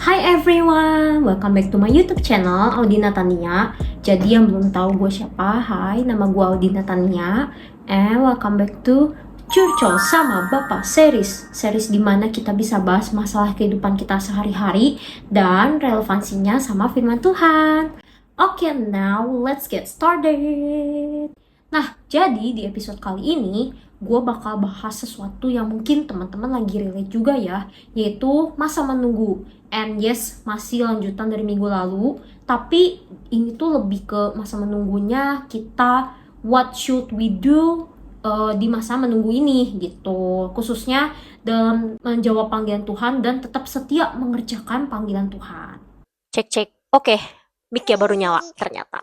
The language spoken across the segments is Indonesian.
Hi everyone, welcome back to my YouTube channel Audina Tania. Jadi yang belum tahu gue siapa, hai, nama gue Audina Tania, and welcome back to Curcol sama Bapak series dimana kita bisa bahas masalah kehidupan kita sehari-hari dan relevansinya sama firman Tuhan. Oke, now let's get started. Nah, jadi di episode kali ini gue bakal bahas sesuatu yang mungkin teman-teman lagi relate juga ya, yaitu masa menunggu. And yes, masih lanjutan dari minggu lalu, tapi ini tuh lebih ke masa menunggunya kita what should we do di masa menunggu ini gitu. Khususnya dalam menjawab panggilan Tuhan dan tetap setia mengerjakan panggilan Tuhan. Cek. Oke, mic ya baru nyala ternyata.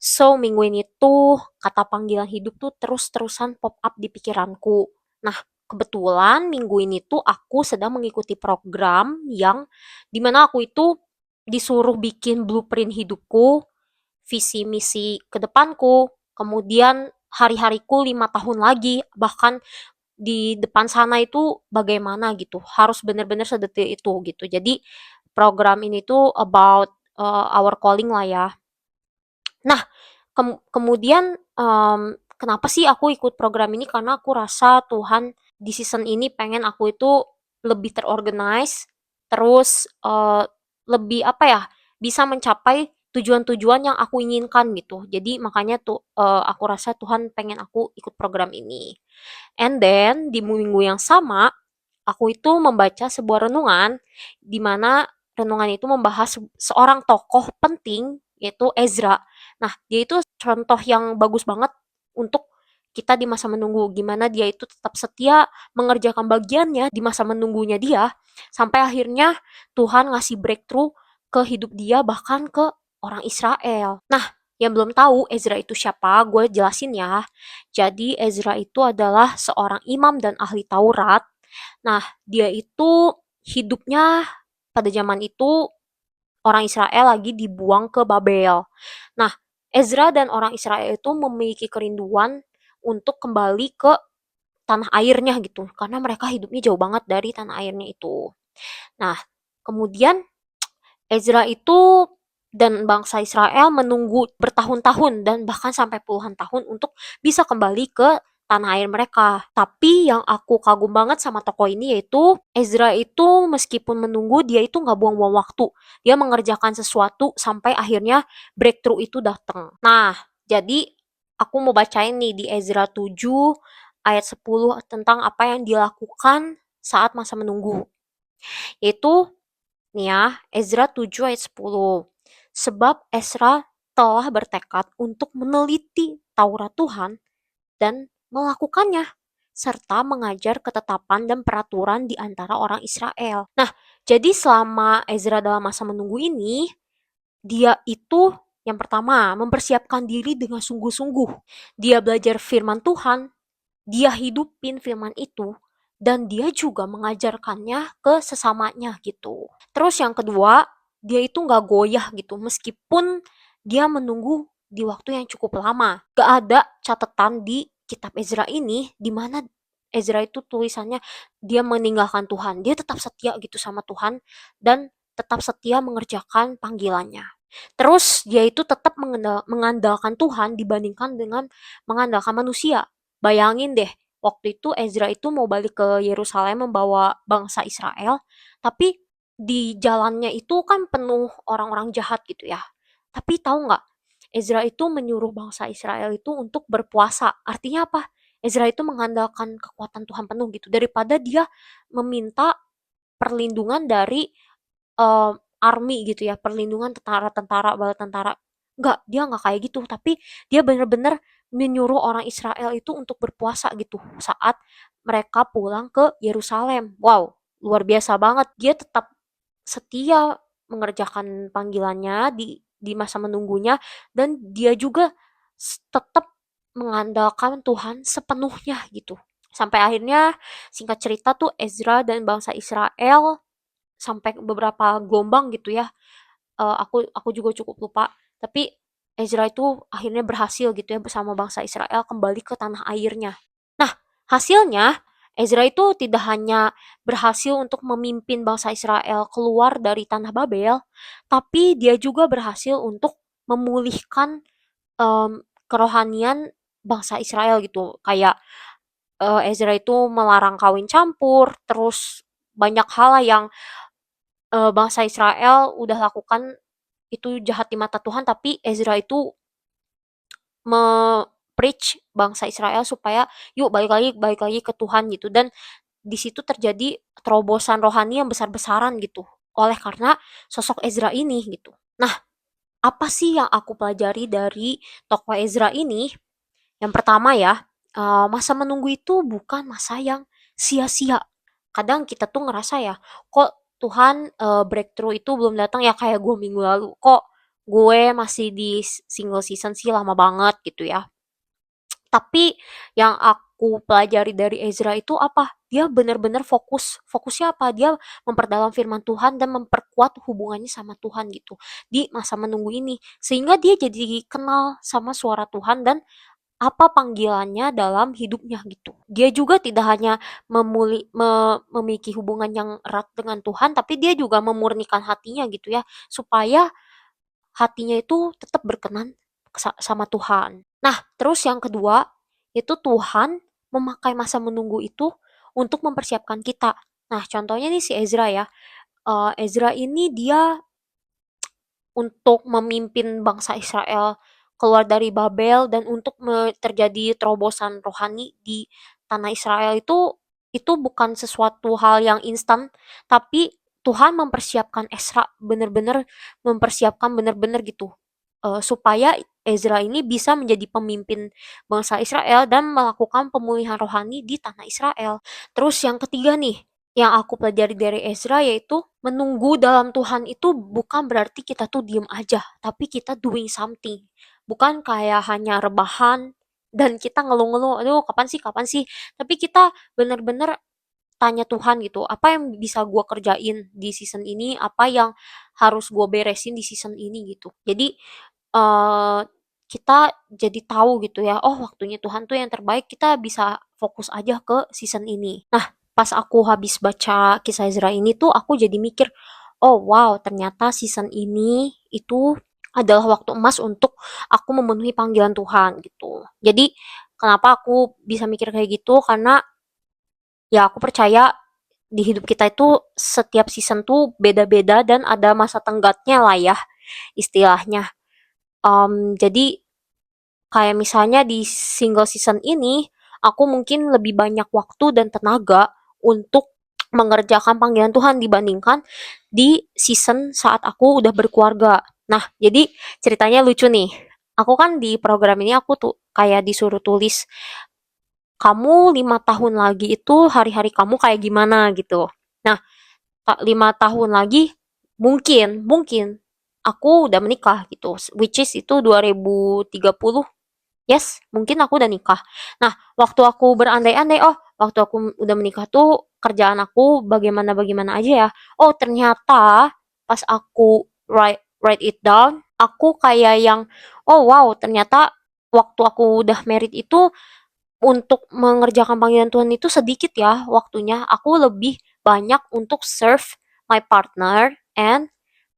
So, minggu ini tuh kata panggilan hidup tuh terus-terusan pop up di pikiranku. Nah, kebetulan minggu ini tuh aku sedang mengikuti program yang dimana aku itu disuruh bikin blueprint hidupku, visi misi ke depanku, kemudian hari-hariku 5 tahun lagi, bahkan di depan sana itu bagaimana gitu. Harus benar-benar sedetil itu gitu. Jadi program ini tuh about our calling lah ya. Nah, kemudian, kenapa sih aku ikut program ini, karena aku rasa Tuhan di season ini pengen aku itu lebih terorganize, terus, lebih apa ya, bisa mencapai tujuan-tujuan yang aku inginkan gitu. Jadi makanya tuh, aku rasa Tuhan pengen aku ikut program ini. And then di minggu yang sama, aku itu membaca sebuah renungan, di mana renungan itu membahas seorang tokoh penting, yaitu Ezra. Nah, dia itu contoh yang bagus banget untuk kita di masa menunggu, gimana dia itu tetap setia mengerjakan bagiannya di masa menunggunya dia, sampai akhirnya Tuhan ngasih breakthrough ke hidup dia, bahkan ke orang Israel. Nah, yang belum tahu Ezra itu siapa, gue jelasin ya. Jadi Ezra itu adalah seorang imam dan ahli Taurat. Nah, dia itu hidupnya pada zaman itu orang Israel lagi dibuang ke Babel. Nah, Ezra dan orang Israel itu memiliki kerinduan untuk kembali ke tanah airnya gitu, karena mereka hidupnya jauh banget dari tanah airnya itu. Nah, kemudian Ezra itu dan bangsa Israel menunggu bertahun-tahun dan bahkan sampai puluhan tahun untuk bisa kembali ke tanah air mereka. Tapi yang aku kagum banget sama tokoh ini yaitu Ezra itu meskipun menunggu dia itu nggak buang-buang waktu. Dia mengerjakan sesuatu sampai akhirnya breakthrough itu datang. Nah, jadi aku mau bacain nih di Ezra 7 ayat 10 tentang apa yang dilakukan saat masa menunggu. Yaitu nih ya, Ezra 7 ayat 10. Sebab Ezra telah bertekad untuk meneliti Taurat Tuhan dan melakukannya, serta mengajar ketetapan dan peraturan di antara orang Israel. Nah, jadi selama Ezra dalam masa menunggu ini, dia itu yang pertama mempersiapkan diri dengan sungguh-sungguh. Dia belajar firman Tuhan, dia hidupin firman itu, dan dia juga mengajarkannya ke sesamanya gitu. Terus yang kedua, dia itu nggak goyah gitu, meskipun dia menunggu di waktu yang cukup lama. Gak ada catatan di kitab Ezra ini, di mana Ezra itu tulisannya dia meninggalkan Tuhan. Dia tetap setia gitu sama Tuhan, dan tetap setia mengerjakan panggilannya. Terus dia itu tetap mengandalkan Tuhan dibandingkan dengan mengandalkan manusia. Bayangin deh, waktu itu Ezra itu mau balik ke Yerusalem membawa bangsa Israel, tapi di jalannya itu kan penuh orang-orang jahat gitu ya. Tapi tahu nggak, Ezra itu menyuruh bangsa Israel itu untuk berpuasa. Artinya apa? Ezra itu mengandalkan kekuatan Tuhan penuh gitu, daripada dia meminta perlindungan dari army gitu ya, perlindungan tentara-tentara, bala tentara. Enggak, dia nggak kayak gitu, tapi dia bener-bener menyuruh orang Israel itu untuk berpuasa gitu saat mereka pulang ke Yerusalem. Wow, luar biasa banget. Dia tetap setia mengerjakan panggilannya di masa menunggunya, dan dia juga tetap mengandalkan Tuhan sepenuhnya gitu. Sampai akhirnya singkat cerita tuh Ezra dan bangsa Israel sampai beberapa gelombang gitu ya. Aku juga cukup lupa. Tapi Ezra itu akhirnya berhasil gitu ya bersama bangsa Israel kembali ke tanah airnya. Nah, hasilnya Ezra itu tidak hanya berhasil untuk memimpin bangsa Israel keluar dari tanah Babel, tapi dia juga berhasil untuk memulihkan kerohanian bangsa Israel gitu. Kayak Ezra itu melarang kawin campur, terus banyak hal yang bangsa Israel udah lakukan itu jahat di mata Tuhan, tapi Ezra itu me-preach bangsa Israel supaya yuk balik lagi ke Tuhan gitu. Dan di situ terjadi terobosan rohani yang besar-besaran gitu oleh karena sosok Ezra ini gitu. Nah, apa sih yang aku pelajari dari tokoh Ezra ini? Yang pertama ya, masa menunggu itu bukan masa yang sia-sia. Kadang kita tuh ngerasa ya, kok Tuhan breakthrough itu belum datang ya kayak gue minggu lalu. Kok gue masih di single season sih lama banget gitu ya. Tapi yang aku pelajari dari Ezra itu apa? Dia benar-benar fokus. Fokusnya apa? Dia memperdalam firman Tuhan dan memperkuat hubungannya sama Tuhan gitu di masa menunggu ini. Sehingga dia jadi kenal sama suara Tuhan dan apa panggilannya dalam hidupnya gitu. Dia juga tidak hanya memiliki hubungan yang erat dengan Tuhan, tapi dia juga memurnikan hatinya gitu ya, supaya hatinya itu tetap berkenan sama Tuhan. Nah, terus yang kedua, itu Tuhan memakai masa menunggu itu untuk mempersiapkan kita. Nah, contohnya nih si Ezra ya. Ezra ini dia untuk memimpin bangsa Israel keluar dari Babel dan untuk terjadi terobosan rohani di tanah Israel itu bukan sesuatu hal yang instan, tapi Tuhan mempersiapkan Ezra benar-benar mempersiapkan benar-benar gitu supaya Ezra ini bisa menjadi pemimpin bangsa Israel dan melakukan pemulihan rohani di tanah Israel. Terus yang ketiga nih, yang aku pelajari dari Ezra yaitu menunggu dalam Tuhan itu bukan berarti kita tuh diem aja, tapi kita doing something. Bukan kayak hanya rebahan dan kita ngeluh-ngeluh, aduh kapan sih, tapi kita bener-bener tanya Tuhan gitu, apa yang bisa gue kerjain di season ini, apa yang harus gue beresin di season ini gitu. Jadi eh kita jadi tahu gitu ya, oh waktunya Tuhan tuh yang terbaik, kita bisa fokus aja ke season ini. Nah, pas aku habis baca kisah Ezra ini tuh aku jadi mikir, oh wow ternyata season ini itu adalah waktu emas untuk aku memenuhi panggilan Tuhan gitu. Jadi kenapa aku bisa mikir kayak gitu, karena ya aku percaya di hidup kita itu setiap season tuh beda-beda dan ada masa tenggatnya lah ya istilahnya. Jadi kayak misalnya di single season ini, aku mungkin lebih banyak waktu dan tenaga untuk mengerjakan panggilan Tuhan dibandingkan di season saat aku udah berkeluarga. Nah, jadi ceritanya lucu nih. Aku kan di program ini aku tuh kayak disuruh tulis, kamu 5 tahun lagi itu hari-hari kamu kayak gimana gitu. Nah, 5 tahun lagi mungkin aku udah menikah gitu, which is itu 2030. Yes, mungkin aku udah nikah. Nah, waktu aku berandai-andai, oh, waktu aku udah menikah tuh kerjaan aku bagaimana-bagaimana aja ya. Oh, ternyata pas aku write it down, aku kayak yang, oh wow, ternyata waktu aku udah married itu untuk mengerjakan panggilan Tuhan itu sedikit ya waktunya. Aku lebih banyak untuk serve my partner and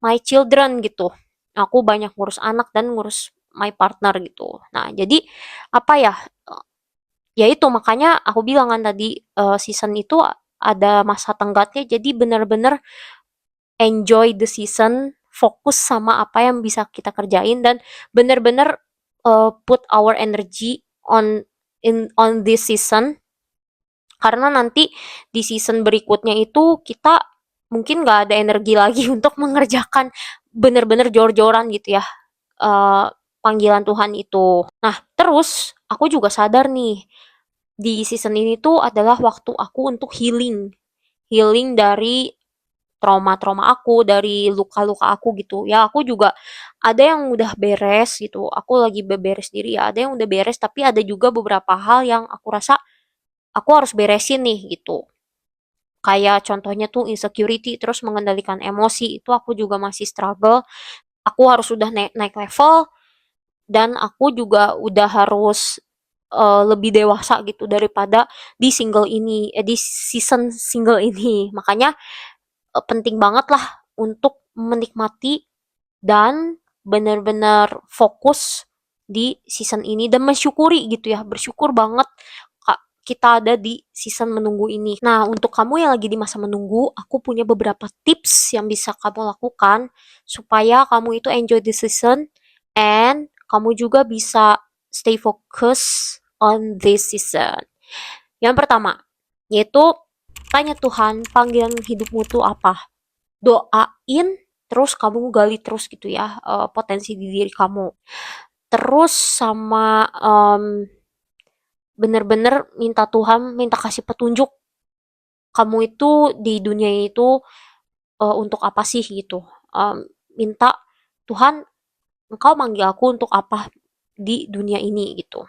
my children gitu. Aku banyak ngurus anak dan ngurus my partner gitu. Nah, jadi apa ya? Ya itu makanya aku bilang kan tadi season itu ada masa tenggatnya. Jadi benar-benar enjoy the season, fokus sama apa yang bisa kita kerjain dan benar-benar put our energy on this season, karena nanti di season berikutnya itu kita mungkin nggak ada energi lagi untuk mengerjakan bener-bener jor-joran gitu ya eh, panggilan Tuhan itu. Nah, terus aku juga sadar nih di season ini tuh adalah waktu aku untuk healing, healing dari trauma-trauma aku, dari luka-luka aku gitu. Ya, aku juga ada yang udah beres gitu. Aku lagi beberes diri ya. Ada yang udah beres, tapi ada juga beberapa hal yang aku rasa aku harus beresin nih gitu. Kayak contohnya tuh insecurity, terus mengendalikan emosi, itu aku juga masih struggle. Aku harus udah naik level dan aku juga udah harus lebih dewasa gitu daripada di di season single ini. Makanya penting banget lah untuk menikmati dan benar-benar fokus di season ini dan mensyukuri gitu ya, bersyukur banget kita ada di season menunggu ini. Nah, untuk kamu yang lagi di masa menunggu, aku punya beberapa tips yang bisa kamu lakukan supaya kamu itu enjoy the season and kamu juga bisa stay focus on this season. Yang pertama, yaitu tanya Tuhan, panggilan hidupmu tuh apa? Doain, terus kamu gali terus gitu ya, potensi di diri kamu. Terus sama bener-bener minta Tuhan, minta kasih petunjuk. Kamu itu di dunia itu untuk apa sih gitu. Minta Tuhan, engkau manggil aku untuk apa di dunia ini gitu.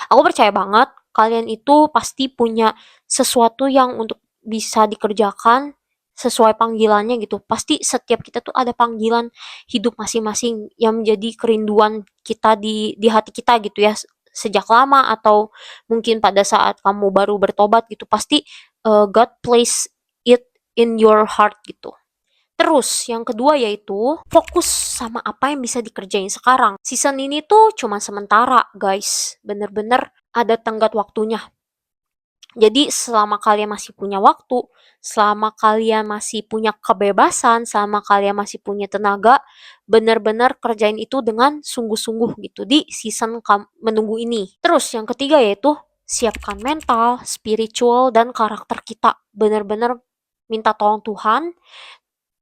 Aku percaya banget kalian itu pasti punya sesuatu yang untuk bisa dikerjakan sesuai panggilannya gitu. Pasti setiap kita tuh ada panggilan hidup masing-masing yang menjadi kerinduan kita di hati kita gitu ya. Sejak lama atau mungkin pada saat kamu baru bertobat gitu, pasti God place it in your heart gitu. Terus yang kedua yaitu fokus sama apa yang bisa dikerjain sekarang. Season ini tuh cuma sementara, guys. Bener-bener ada tenggat waktunya. Jadi selama kalian masih punya waktu, selama kalian masih punya kebebasan, selama kalian masih punya tenaga, bener-bener kerjain itu dengan sungguh-sungguh gitu di season menunggu ini. Terus yang ketiga yaitu siapkan mental, spiritual, dan karakter kita. Bener-bener minta tolong Tuhan,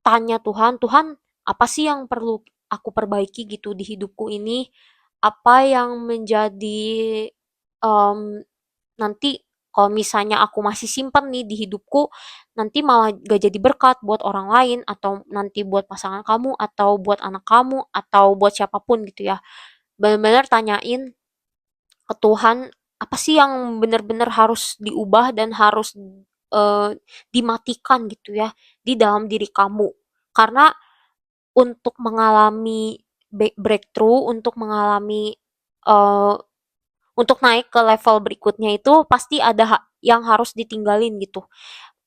tanya Tuhan, Tuhan apa sih yang perlu aku perbaiki gitu di hidupku ini? Apa yang menjadi nanti kalau misalnya aku masih simpan nih di hidupku, nanti malah gak jadi berkat buat orang lain atau nanti buat pasangan kamu atau buat anak kamu atau buat siapapun gitu ya. Benar-benar tanyain ke Tuhan apa sih yang benar-benar harus diubah dan harus dimatikan gitu ya di dalam diri kamu. Karena untuk mengalami breakthrough, untuk mengalami uh, untuk naik ke level berikutnya itu pasti ada yang harus ditinggalin gitu.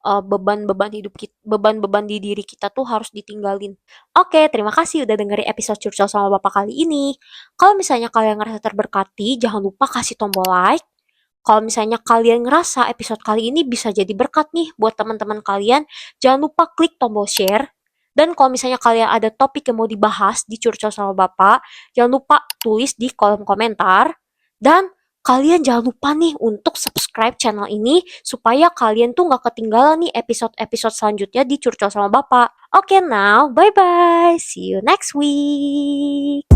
Beban-beban hidup kita, beban-beban di diri kita tuh harus ditinggalin. Oke, terima kasih udah dengerin episode Curcol sama Bapak kali ini. Kalau misalnya kalian ngerasa terberkati, jangan lupa kasih tombol like. Kalau misalnya kalian ngerasa episode kali ini bisa jadi berkat nih buat teman-teman kalian, jangan lupa klik tombol share. Dan kalau misalnya kalian ada topik yang mau dibahas di Curcol sama Bapak, jangan lupa tulis di kolom komentar. Dan kalian jangan lupa nih untuk subscribe channel ini supaya kalian tuh nggak ketinggalan nih episode-episode selanjutnya di Curcol sama Bapak. Oke, now bye-bye. See you next week.